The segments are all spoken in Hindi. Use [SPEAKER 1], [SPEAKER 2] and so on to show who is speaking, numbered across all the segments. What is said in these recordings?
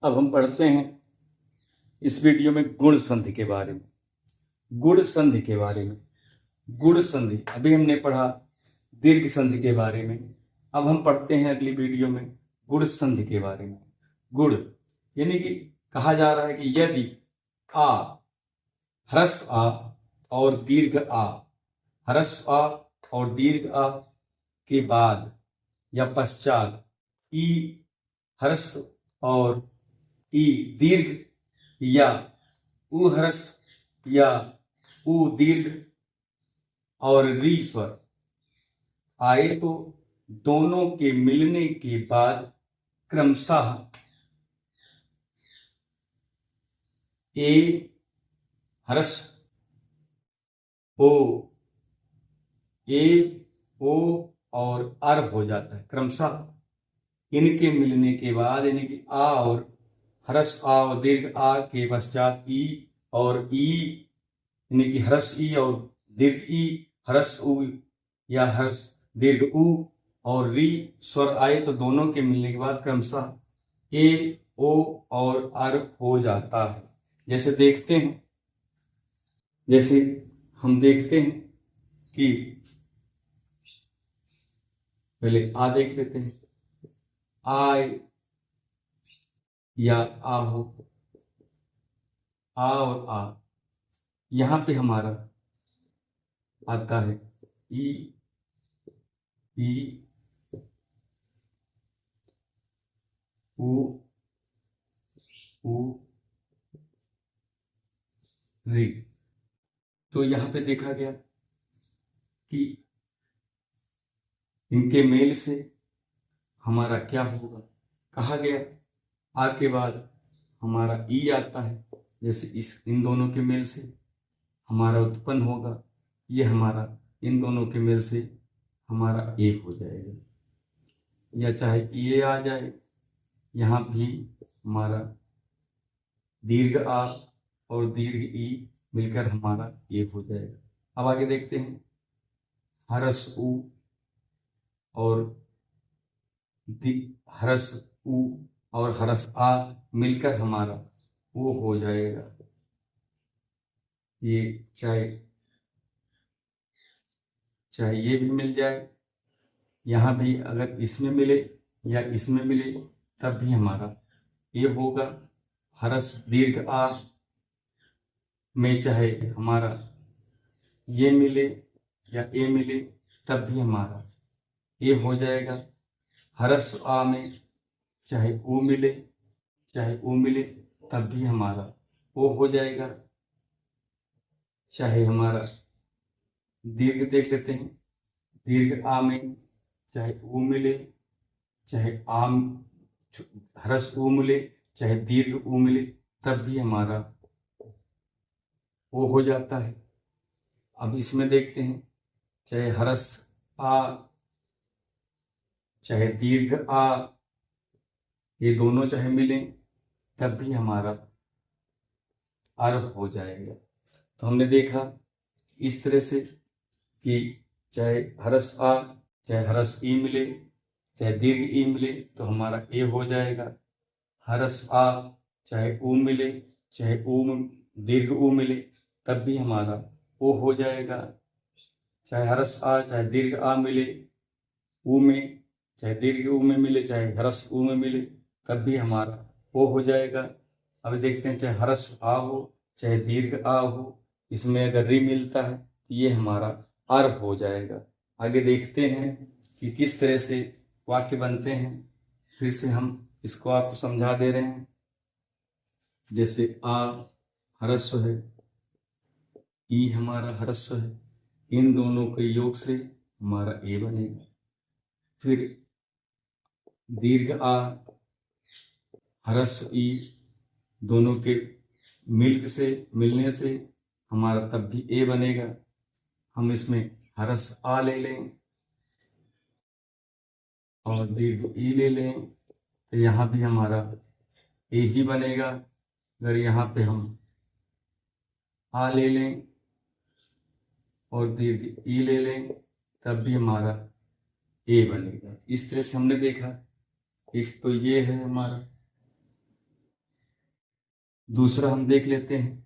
[SPEAKER 1] अब हम पढ़ते हैं इस वीडियो में गुण संधि के बारे में। गुण संधि के बारे में, गुण संधि अभी हमने पढ़ा दीर्घ संधि के बारे में। अब हम पढ़ते हैं अगली वीडियो में गुण संधि के बारे में। गुण यानी कि कहा जा रहा है कि यदि आ, ह्रस्व आ और दीर्घ आ, ह्रस्व आ और दीर्घ आ के बाद या पश्चात ई ह्रस्व और ई दीर्घ या उ ह्रस्व या उ दीर्घ और री स्वर आए तो दोनों के मिलने के बाद क्रमशः ए ह्रस्व ओ, ए ओ और अर हो जाता है। क्रमशः इनके मिलने के बाद यानी कि आ और ह्रस्व आ और दीर्घ आ के पश्चात ई और ई यानी कि ह्रस्व ई और दीर्घ ई, ह्रस्व उ या ह्रस्व दीर्घ उ और री स्वर आए तो दोनों के मिलने के बाद क्रमशः ए ओ और अर हो जाता है। जैसे देखते हैं, जैसे हम देखते हैं कि पहले आ देख लेते हैं। आय या आहो, आ और आ, यहां पे हमारा आता है ई ई उ उ री। तो यहां पे देखा गया कि इनके मेल से हमारा क्या होगा। कहा गया आ के बाद हमारा ई आता है, जैसे इन दोनों के मेल से हमारा उत्पन्न होगा, ये हमारा इन दोनों के मेल से हमारा ए हो जाएगा। या चाहे ये आ जाए, यहाँ भी हमारा दीर्घ आ और दीर्घ ई मिलकर हमारा ए हो जाएगा। अब आगे देखते हैं ह्रस्व उ और ह्रस्व उ और ह्रस्व आ मिलकर हमारा वो हो जाएगा। ये चाहे ये भी मिल जाए, यहाँ भी अगर इसमें मिले या इसमें मिले तब भी हमारा ये होगा। ह्रस्व दीर्घ आ में चाहे हमारा ये मिले या ए मिले तब भी हमारा ये हो जाएगा। ह्रस्व आ में चाहे उ मिले तब भी हमारा वो हो जाएगा। चाहे हमारा दीर्घ देख लेते हैं, दीर्घ आ में चाहे उ मिले चाहे आम ह्रस्व उ मिले चाहे दीर्घ उ मिले तब भी हमारा वो हो जाता है। अब इसमें देखते हैं, चाहे ह्रस्व आ चाहे दीर्घ आ, ये दोनों चाहे मिलें तब भी हमारा अर हो जाएगा। तो हमने देखा इस तरह से कि चाहे ह्रस्व आ चाहे ह्रस्व ई मिले चाहे दीर्घ ई मिले तो हमारा ए हो जाएगा। ह्रस्व आ चाहे उ मिले चाहे दीर्घ उ मिले तब भी हमारा ओ हो जाएगा। चाहे ह्रस्व आ चाहे दीर्घ आ मिले उ में, चाहे दीर्घ उ में मिले चाहे ह्रस्व उ में मिले तब भी हमारा ओ हो जाएगा। अब देखते हैं, चाहे ह्रस्व आ हो चाहे दीर्घ आ हो, इसमें अगर री मिलता है तो ये हमारा अर हो जाएगा। आगे देखते हैं कि किस तरह से वाक्य बनते हैं। फिर से हम इसको आपको समझा दे रहे हैं। जैसे आ ह्रस्व है, ई हमारा ह्रस्व है, इन दोनों के योग से हमारा ए बनेगा। फिर दीर्घ आ ह्रस्व ई दोनों के मिलने से हमारा तब भी ए बनेगा। हम इसमें ह्रस्व आ ले लें और दीर्घ ई ले लें तो यहाँ भी हमारा ए ही बनेगा। अगर यहाँ पे हम आ ले लें और दीर्घ ई ले लें तब भी हमारा ए बनेगा। इस तरह से हमने देखा, एक तो ये है हमारा दूसरा हम देख लेते हैं,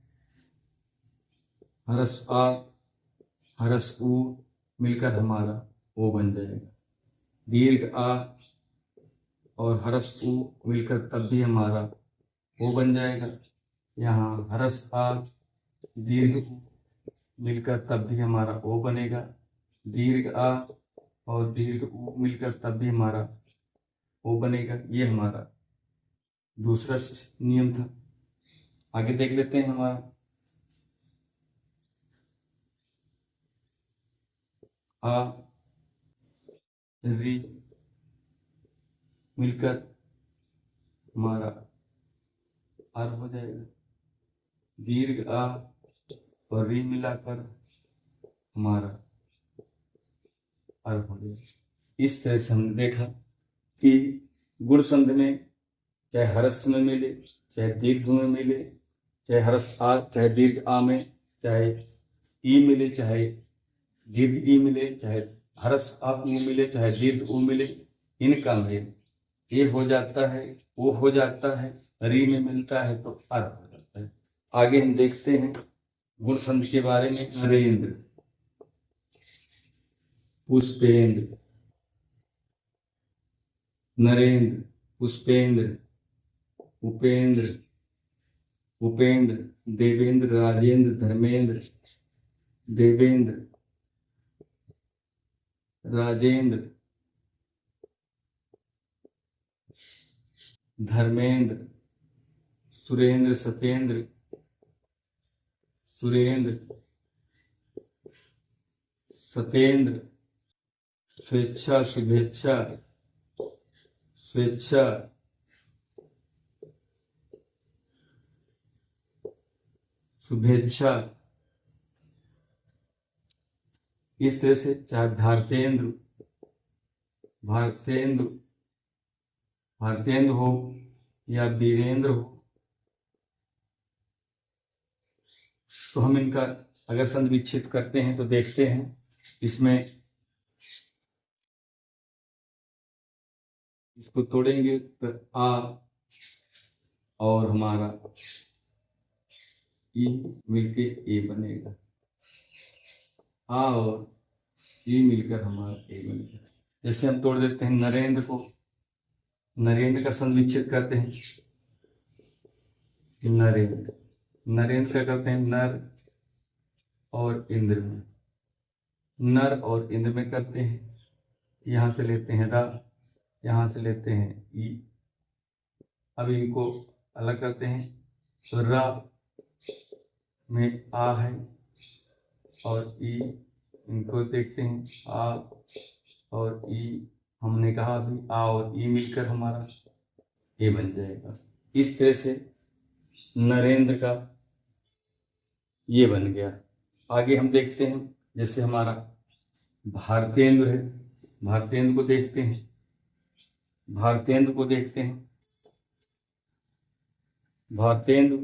[SPEAKER 1] हरस आ हरस ऊ मिलकर हमारा ओ बन जाएगा। दीर्घ आ और हरस ऊ मिलकर तब भी हमारा ओ बन जाएगा। यहाँ हरस आ दीर्घ ऊ मिलकर तब भी हमारा ओ बनेगा। दीर्घ आ और दीर्घ ऊ मिलकर तब भी हमारा ओ बनेगा। ये हमारा दूसरा नियम था। आगे देख लेते हैं हमारा आ री मिलकर हमारा आर हो जाएगा। दीर्घ आ और री मिलाकर हमारा आर हो जाएगा। इस तरह से हमने देखा कि गुण संधि में चाहे हरस में मिले, चाहे दीर्घ में मिले, चाहे हरस आ चाहे दीर्घ आ में, चाहे ई मिले चाहे दीर्घ ई मिले, चाहे हरस आ ऊ मिले चाहे दीर्घ ऊ मिले, इनका मेल ए हो जाता है, ओ हो जाता है, री में मिलता है तो अर हो जाता है। आगे हम देखते हैं गुण संधि के बारे में। नरेंद्र, पुष्पेंद्र, नरेंद्र, पुष्पेंद्र, उपेंद्र, उपेंद्र, देवेंद्र, राजेंद्र, धर्मेंद्र, देवेंद्र, राजेंद्र, धर्मेंद्र, सुरेंद्र, सत्येंद्र, सुरेंद्र, सत्येंद्र, स्वेच्छा, शुभेच्छा, स्वेच्छा, शुभेच्छा। इस तरह से चाहे भारतेंद्र, भारतेंद्र, भारतेंद्र हो या वीरेंद्र हो, तो हम इनका अगर संधि विच्छेद करते हैं तो देखते हैं इसमें इसको तोड़ेंगे तो आ और हमारा ई मिलके ए बनेगा। आ और ई मिलकर हमारा ए बनेगा। जैसे हम तोड़ देते हैं नरेंद्र को, नरेंद्र का संधि विच्छेद करते हैं, नरेंद्र, नरेंद्र का करते हैं नर और इंद्र में, नर और इंद्र में करते हैं। यहाँ से लेते हैं रा, यहाँ से लेते हैं ई। अब इनको अलग करते हैं तो रा में आ है और ई, इनको देखते हैं आ और ई। हमने कहा अभी आ और ई मिलकर हमारा ए बन जाएगा। इस तरह से नरेंद्र का ये बन गया। आगे हम देखते हैं जैसे हमारा भारतेंद्र है, भारतेंद्र को देखते हैं, भारतेंद्र को देखते हैं, भारतेंद्र,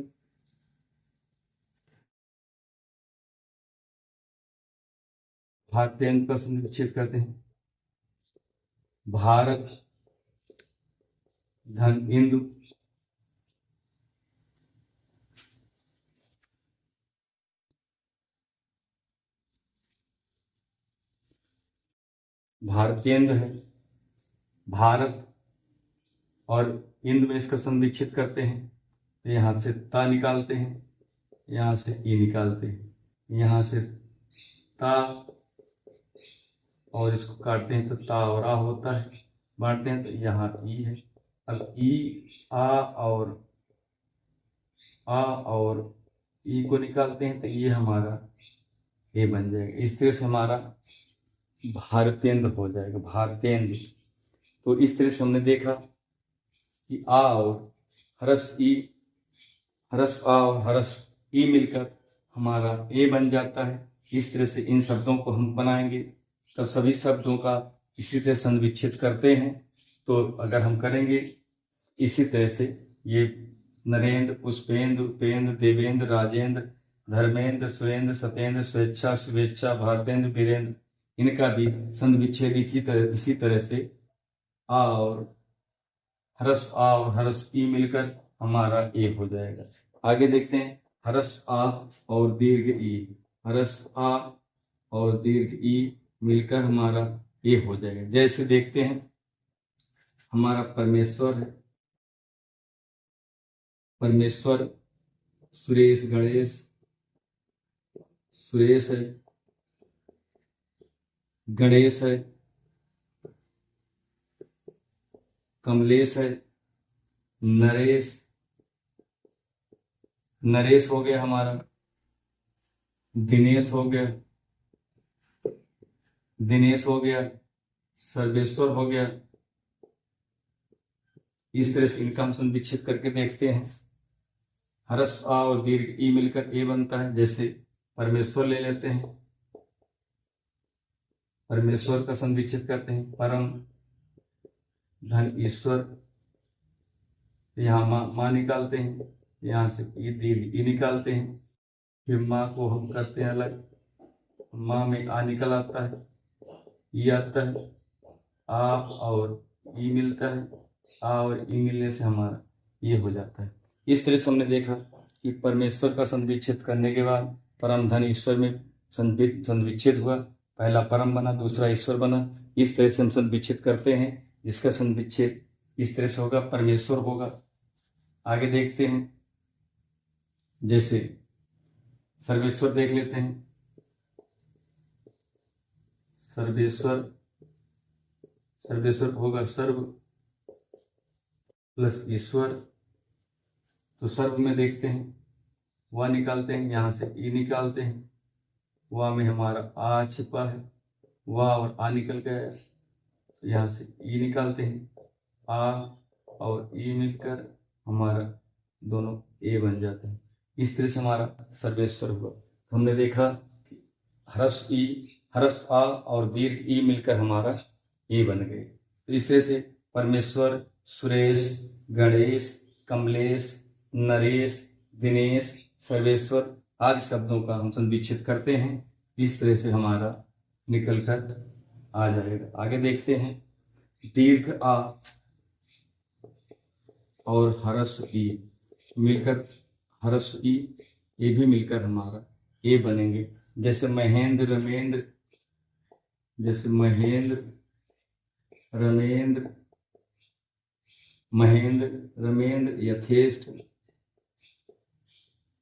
[SPEAKER 1] भारतेंद्र का संधि विच्छेद करते हैं, भारत धन इंदु, भारतेंद्र है, भारत और इंद्र में इसका संधि विच्छेद करते हैं तो यहाँ से ता निकालते हैं, यहाँ से ई निकालते हैं, यहाँ से ता और इसको काटते हैं तो ता और आ होता है, बांटते हैं तो यहाँ ई है। अब ई आ और ई को निकालते हैं तो ये हमारा ए बन जाएगा। इस तरह से हमारा भारतेंद्र हो जाएगा, भारतेंद्र। तो इस तरह से हमने देखा कि आ और हरस ई, हरस आ और हरस ई मिलकर हमारा ए बन जाता है। इस तरह से इन शब्दों को हम बनाएंगे, तब सभी शब्दों का इसी तरह संधि विच्छेद करते हैं। तो अगर हम करेंगे इसी तरह से, ये नरेंद्र, पुष्पेंद्र, उपेंद्र, देवेंद्र, राजेंद्र, धर्मेंद्र, सुरेंद्र, सत्येंद्र, स्वेच्छा, शुभेच्छा, भारतेंद्र, वीरेंद्र, इनका भी संधि विच्छेद इसी तरह से आ और हरस ई मिलकर हमारा ए हो जाएगा। आगे देखते हैं हरस आ और दीर्घ ई, हरस आ और दीर्घ ई मिलकर हमारा ये हो जाएगा। जैसे देखते हैं हमारा परमेश्वर है, परमेश्वर, सुरेश, गणेश, सुरेश है, गणेश है, कमलेश है, नरेश, नरेश हो गया हमारा, दिनेश हो गया, दिनेश हो गया, सर्वेश्वर हो गया। इस तरह से इनका हम संविच्छेद करके देखते हैं। हरस आ और दीर्घ ई मिलकर ए बनता है। जैसे परमेश्वर ले लेते हैं, परमेश्वर का संविच्छेद करते हैं, परम धन ईश्वर, यहाँ माँ निकालते हैं, यहाँ से ई दीर्घ ई निकालते हैं, फिर माँ को हम करते हैं अलग, माँ में आ निकल आता है, ई आता है, आ और ई मिलता है, आ और ई मिलने से हमारा ये हो जाता है। इस तरह से हमने देखा कि परमेश्वर का संविच्छेद करने के बाद परम धन ईश्वर में संविच्छेद हुआ, पहला परम बना, दूसरा ईश्वर बना। इस तरह से हम संविच्छेद करते हैं, जिसका संविच्छेद इस तरह से होगा, परमेश्वर होगा। आगे देखते हैं, जैसे सर्वेश्वर देख लेते हैं, सर्वेश्वर, सर्वेश्वर होगा सर्व प्लस ईश्वर, तो सर्व में देखते हैं वह निकालते हैं, यहाँ से ई निकालते हैं, वह में हमारा आ छिपा है, वह और आ निकल गया, यहाँ से ई निकालते हैं, आ और ई मिलकर हमारा दोनों ए बन जाते हैं। इस तरह से हमारा सर्वेश्वर हुआ। तो हमने देखा कि हरस ई, हरस आ और दीर्घ ई मिलकर हमारा ए बन गए। तो इस तरह से परमेश्वर, सुरेश, गणेश, कमलेश, नरेश, दिनेश, सर्वेश्वर आदि शब्दों का हम संविच्छेद करते हैं। इस तरह से हमारा निकल कर आ जाएगा। आगे देखते हैं, दीर्घ आ और हरस ई मिलकर, हरस ई ये भी मिलकर हमारा ए बनेंगे। जैसे महेंद्र, रमेंद्र, जैसे महेंद्र, रमेंद्र, महेंद्र, रमेंद्र, यथेष्ट,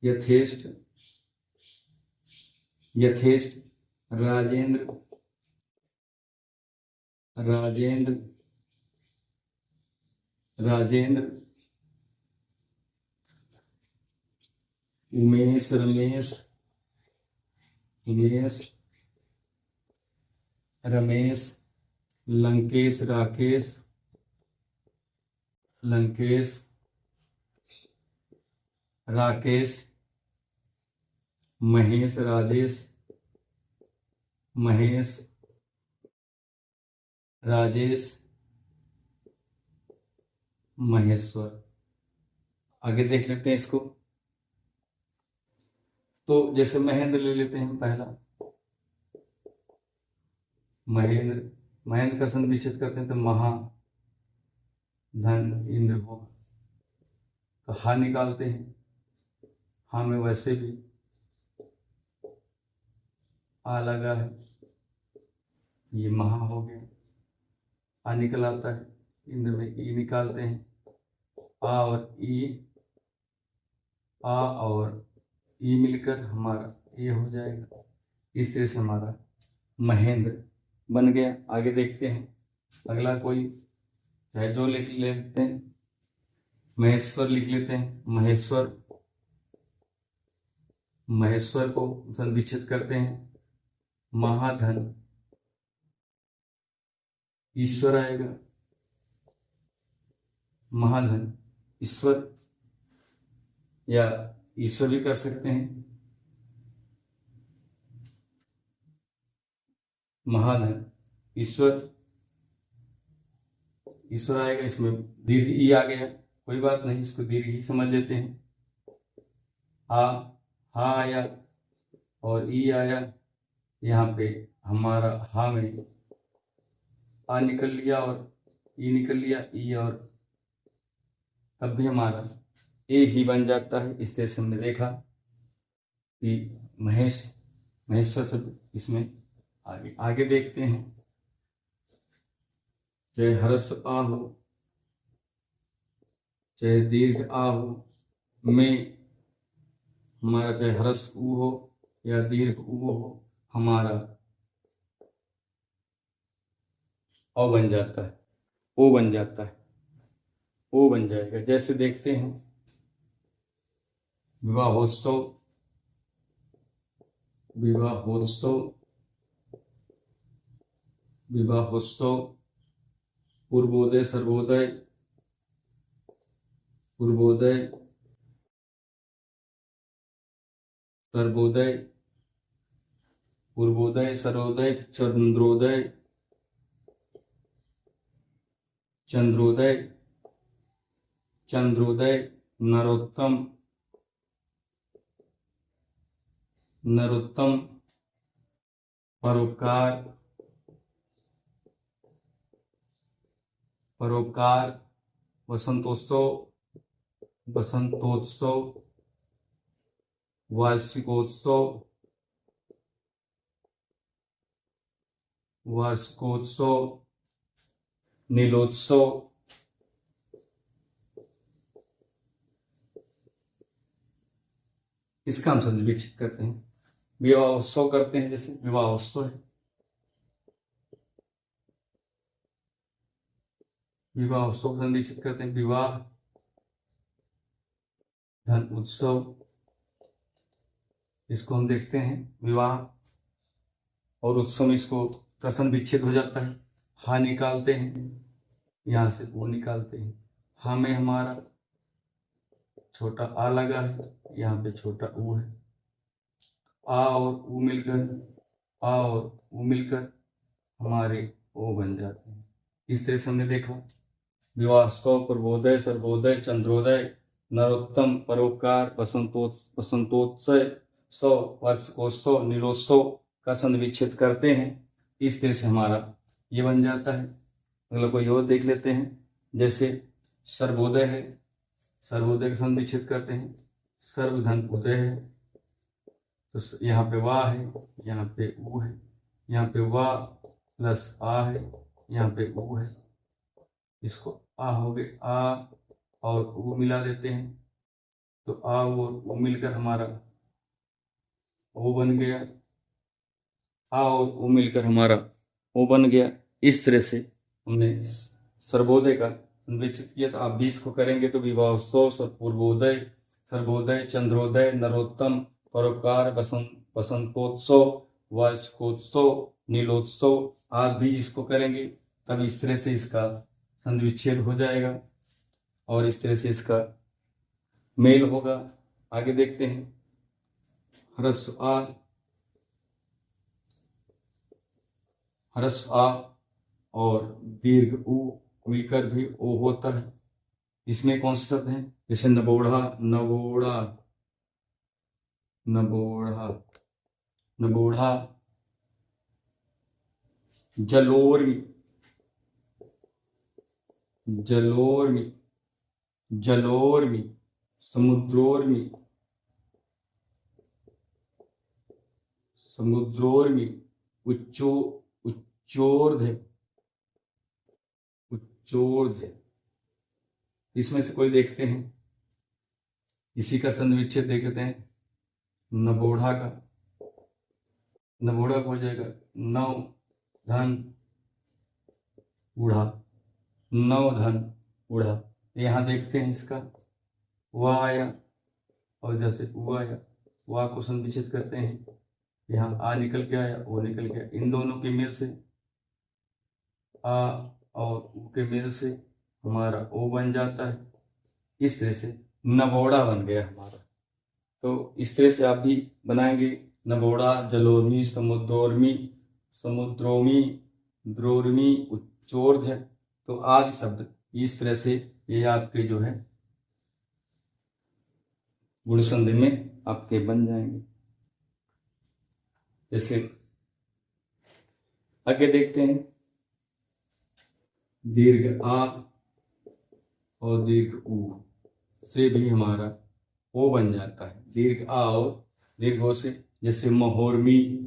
[SPEAKER 1] यथेष्ट, यथेष्ट, राजेंद्र, राजेंद्र, राजेंद्र, उमेश, रमेश, उमेश, रमेश, लंकेश, राकेश, लंकेश, राकेश, महेश, राजेश, महेश, राजेश, महेश्वर। आगे देख लेते हैं इसको। तो जैसे महेंद्र ले लेते हैं पहला, महेंद्र, महेंद्र का संविच्छेद करते हैं तो महा धन इंद्र होगा, तो हा निकालते हैं, हा में वैसे भी आ लगा है, ये महा हो गया, आ निकल आता है, इंद्र में ई निकालते हैं, आ और ई, आ और ई मिलकर हमारा ये हो जाएगा। इस तरह से हमारा महेंद्र बन गया। आगे देखते हैं, अगला कोई चाहे जो लिख लेते हैं, महेश्वर लिख लेते हैं, महेश्वर, महेश्वर को संविच्छेद करते हैं, महाधन ईश्वर आएगा, महाधन ईश्वर, या ईश्वर भी कर सकते हैं, महाधन ईश्वर, ईश्वर आएगा, इसमें दीर्घ ई आ गया, कोई बात नहीं, इसको दीर्घ ही समझ लेते हैं। हा आया और ई आया, यहाँ पे हमारा हा में आ निकल लिया और ई निकल लिया, ई और तब भी हमारा ए ही बन जाता है। इस तरह से हमने देखा कि महेश्वर शब्द इसमें आगे आगे देखते हैं। चाहे ह्रस्व आ हो, चाहे दीर्घ आ हो, में हमारा चाहे ह्रस्व ऊ हो या दीर्घ ऊ हो, हमारा अ बन जाता है, ओ बन जाता है, ओ बन जाएगा। जैसे देखते हैं विवाहोत्सव, विवाहोत्सव, विवाहोत्सव, पूर्वोदय सर्वोदय, पूर्वोदय सर्वोदय, पूर्वोदय सर्वोदय, चंद्रोदय, चंद्रोदय, चंद्रोदय, नरोत्तम, नरोत्तम, परोपकार, परोपकार, वसंतोत्सव, वसंतोत्सव, वार्षिकोत्सव, वार्षिकोत्सव, नीलोत्सव, इसका हम संविच्छेद करते हैं। विवाह उत्सव करते हैं, जैसे विवाह उत्सव है, विवाह उत्सव संविच्छेद करते हैं। विवाह धन उत्सव, इसको हम देखते हैं विवाह और उत्सव में इसको प्रश्न विच्छेद हो जाता है। हा निकालते हैं, यहां से वो निकालते हैं। हा में हमारा छोटा आ लगा है, यहाँ पे छोटा ऊ है। आ और ऊ मिलकर, आ और ऊ मिलकर हमारे ओ बन जाते हैं। इस तरह से हमने देखा विवाहोत्सव, पूर्वोदय सर्वोदय, चंद्रोदय, नरोत्तम, परोपकार, वसंतोत्सव, सौ, वार्षिकोत्सव, नीलोत्सव का संविच्छेद करते हैं। इस तरह से हमारा ये बन जाता है। अगला कोई और देख लेते हैं। जैसे सर्वोदय है, सर्वोदय का संविच्छेद करते हैं। सर्वधन उदय है, तो यहाँ पे वाह है, यहाँ पे ऊ है, यहाँ पे वाह प्लस आ है, यहाँ पे ऊ है। इसको आ हो गए, आ और ऊ मिला देते हैं, तो आ और ऊ मिलकर हमारा ओ बन गया। आ और ऊ मिलकर हमारा ओ बन गया। इस तरह से हमने सर्वोदय का संविच्छेद किया। तो आप भी इसको करेंगे तो विवाहोत्सव, पूर्वोदय सर्वोदय, चंद्रोदय, नरोत्तम, परोपकार, वसंतोत्सव, वार्षिकोत्सव, नीलोत्सव, आप भी इसको करेंगे तब इस तरह से इसका संविच्छेद हो जाएगा और इस तरह से इसका मेल होगा। आगे देखते हैं। ह्रस्व आ, ह्रस्व आ और दीर्घ ऊ मिलकर भी ओ होता है। इसमें कौन से शब्द हैं? जैसे नबोढ़ा, नबोढ़ा, नबोढ़ा, नबोढ़ा, जलोर्मी, जलोर्मी, जलोर्मी, समुद्रोर्मी, समुद्रोर्मी, उच्चो उच्चोर्ध्व, उच्चोर्ध्व। इसमें से कोई देखते हैं, इसी का संविच्छेद देखते हैं। नबोढ़ा का, नबोढ़ा हो जाएगा नव धन उड़ा, नव धन उड़ा। यहाँ देखते हैं इसका वाह आया और जैसे ऊ आया, वाह को संविच्छेद करते हैं। यहाँ आ निकल के आया, ओ निकल गया। इन दोनों के मेल से, आ और ऊ के मेल से हमारा ओ बन जाता है। इस तरह से नबोड़ा बन गया हमारा। तो इस तरह से आप भी बनाएंगे। नबोड़ा, जलोर्मी, समुद्रोर्मी, समुद्रोमी, द्रोर्मी, उच्चोर्ध्व। तो आदि शब्द इस तरह से ये आपके जो है गुण संधि में आपके बन जाएंगे। जैसे आगे देखते हैं। दीर्घ आ और दीर्घ ऊ, से भी हमारा ओ बन जाता है। दीर्घ आ और दीर्घ ओ से, जैसे महोर्मी,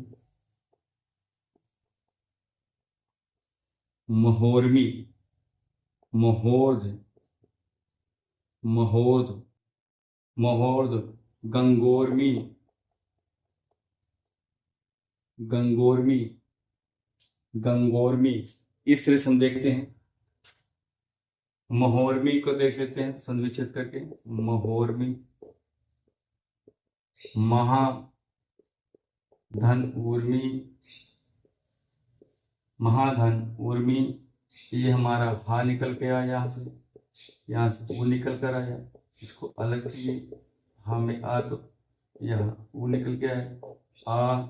[SPEAKER 1] महोर्मी, महोर्ध, महोर्ध, महोर्ध, गंगोर्मी, गंगोर्मी, गंगोर्मी। इस तरह से हम देखते हैं। महोर्मी को देख लेते हैं संविच्छेद करके। महोर्मी, महाधन ऊर्मी, महाधन ऊर्मी। ये हमारा हा निकल के आया, यहाँ से ऊ निकल कर आया। इसको अलग किए, हा में आ तो यहाँ ऊ निकल के आया, आ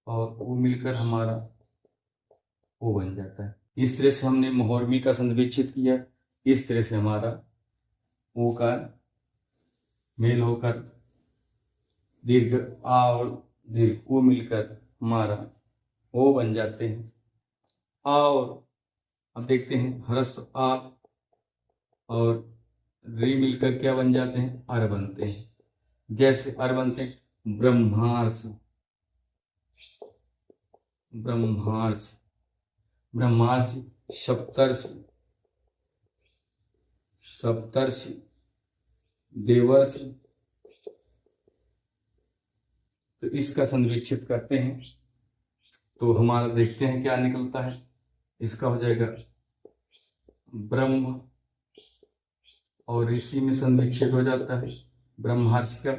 [SPEAKER 1] और ऊ मिलकर हमारा ओ बन जाता है। इस तरह से हमने महोर्मी का संविच्छेद किया। इस तरह से हमारा ओ का मेल होकर दीर्घ आ और दीर्घ ऊ मिलकर हमारा ओ बन जाते हैं। आ और अब देखते हैं ह्रस्व आ और री मिलकर क्या बन जाते हैं? अर बनते हैं। जैसे अर बनते हैं ब्रह्मार्ष, ब्रह्मार्ष, ब्रह्मार्षि, सप्तर्षि, सप्तर्षि, देवर्षि। तो इसका संविच्छेद करते हैं तो हमारा देखते हैं क्या निकलता है। इसका हो जाएगा ब्रह्म और ऋषि में संविच्छेद हो जाता है ब्रह्मर्षि का।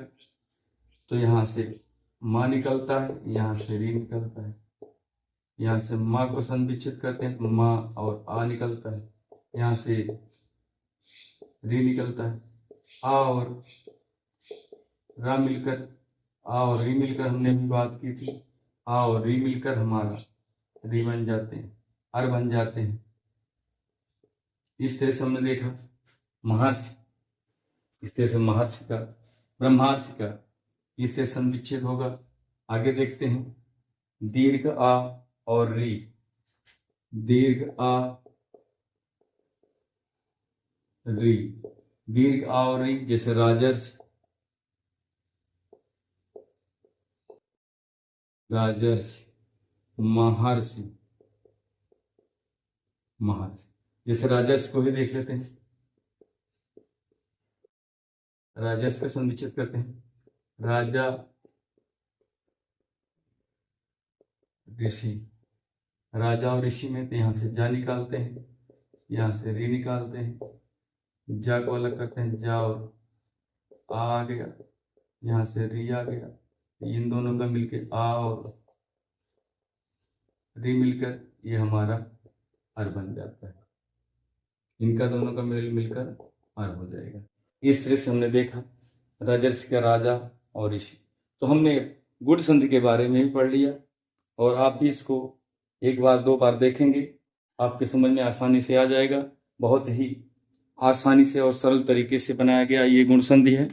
[SPEAKER 1] तो यहाँ से माँ निकलता है, यहाँ से री निकलता है। यहाँ से माँ को संविच्छेद करते हैं तो माँ और आ निकलता है। यहाँ से री निकलता है। आ और रा मिलकर, आ और री मिलकर हमने भी बात की थी, आ और री मिलकर हमारा री बन जाते हैं, अर बन जाते हैं। इस तरह से हमने देखा महर्षि, इस तरह से महर्षि का, ब्रह्मार्षि का इस तरह संविच्छेद होगा। आगे देखते हैं दीर्घ आ और री, दीर्घ आ री, दीर्घ आ और री। जैसे राजर्षि, राजर्षि, महर्षि, महर्षि। जैसे राजर्षि को ही देख लेते हैं। राजर्षि का संविच्छेद करते हैं राजा, ऋषि। राजा और ऋषि में तो यहाँ से जा निकालते हैं, यहाँ से री निकालते हैं, जा को अलग करते हैं, जा और आ गया, यहाँ से री आ गया। इन दोनों का मिलके आ और री मिलकर ये हमारा अर बन जाता है। इनका दोनों का मेल मिलकर अर हो जाएगा। इस तरह से हमने देखा राजर्षि का राजा और ऋषि। तो हमने गुण संधि के बारे में भी पढ़ लिया और आप भी इसको एक बार दो बार देखेंगे, आपके समझ में आसानी से आ जाएगा। बहुत ही आसानी से और सरल तरीके से बनाया गया ये गुण संधि है।